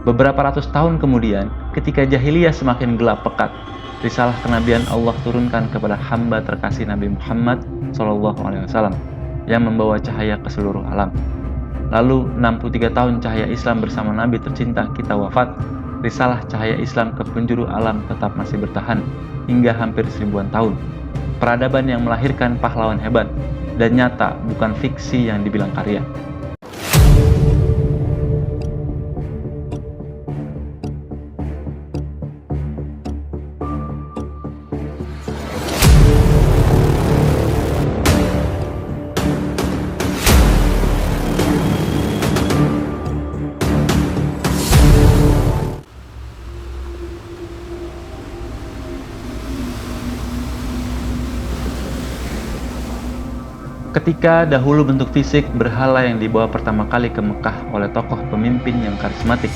Beberapa ratus tahun kemudian, ketika jahiliyah semakin gelap pekat, risalah kenabian Allah turunkan kepada hamba terkasih Nabi Muhammad SAW yang membawa cahaya ke seluruh alam. Lalu 63 tahun cahaya Islam bersama Nabi tercinta kita wafat, risalah cahaya Islam ke penjuru alam tetap masih bertahan hingga hampir 1000-an tahun. Peradaban yang melahirkan pahlawan hebat dan nyata, bukan fiksi yang dibilang karya. Ketika dahulu bentuk fisik berhala yang dibawa pertama kali ke Mekah oleh tokoh pemimpin yang karismatik,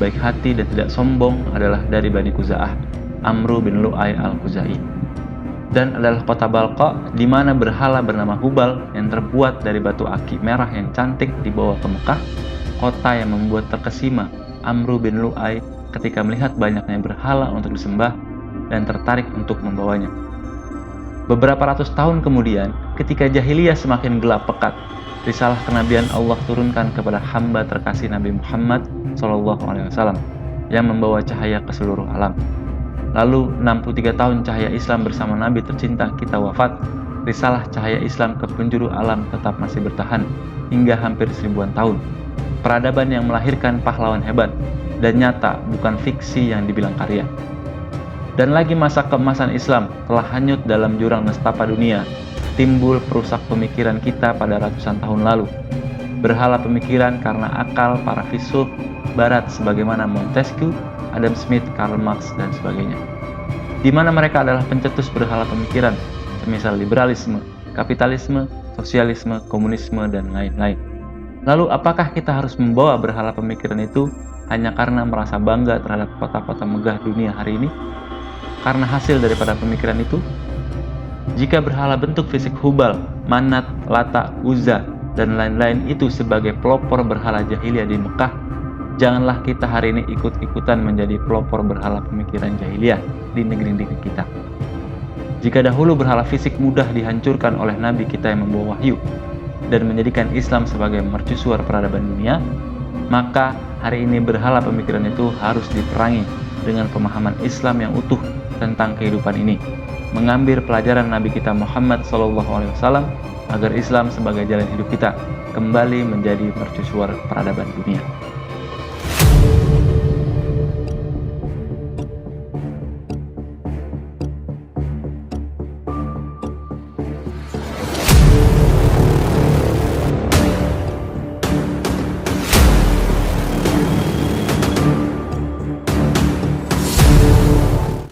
baik hati dan tidak sombong adalah dari Bani Khuza'ah, Amru bin Lu'ay al-Khuzai. Dan adalah kota Balqa di mana berhala bernama Hubal yang terbuat dari batu aki merah yang cantik dibawa ke Mekah, kota yang membuat terkesima Amru bin Lu'ay ketika melihat banyaknya berhala untuk disembah dan tertarik untuk membawanya. Beberapa ratus tahun kemudian, ketika jahiliyah semakin gelap pekat, risalah kenabian Allah turunkan kepada hamba terkasih Nabi Muhammad SAW yang membawa cahaya ke seluruh alam. Lalu 63 tahun cahaya Islam bersama Nabi tercinta kita wafat, risalah cahaya Islam ke penjuru alam tetap masih bertahan hingga hampir 1000-an tahun. Peradaban yang melahirkan pahlawan hebat dan nyata, bukan fiksi yang dibilang karya. Dan lagi masa keemasan Islam telah hanyut dalam jurang nestapa dunia, timbul perusak pemikiran kita pada ratusan tahun lalu. Berhala pemikiran karena akal para filsuf barat sebagaimana Montesquieu, Adam Smith, Karl Marx, dan sebagainya. Di mana mereka adalah pencetus berhala pemikiran, semisal liberalisme, kapitalisme, sosialisme, komunisme, dan lain-lain. Lalu apakah kita harus membawa berhala pemikiran itu hanya karena merasa bangga terhadap kota-kota megah dunia hari ini? Karena hasil daripada pemikiran itu? Jika berhala bentuk fisik Hubal, Manat, Lata, Uzza, dan lain-lain itu sebagai pelopor berhala jahiliyah di Mekah, janganlah kita hari ini ikut-ikutan menjadi pelopor berhala pemikiran jahiliyah di negeri-negeri kita. Jika dahulu berhala fisik mudah dihancurkan oleh Nabi kita yang membawa wahyu dan menjadikan Islam sebagai mercusuar peradaban dunia, maka hari ini berhala pemikiran itu harus diperangi dengan pemahaman Islam yang utuh tentang kehidupan ini, mengambil pelajaran Nabi kita Muhammad SAW agar Islam sebagai jalan hidup kita kembali menjadi mercusuar peradaban dunia.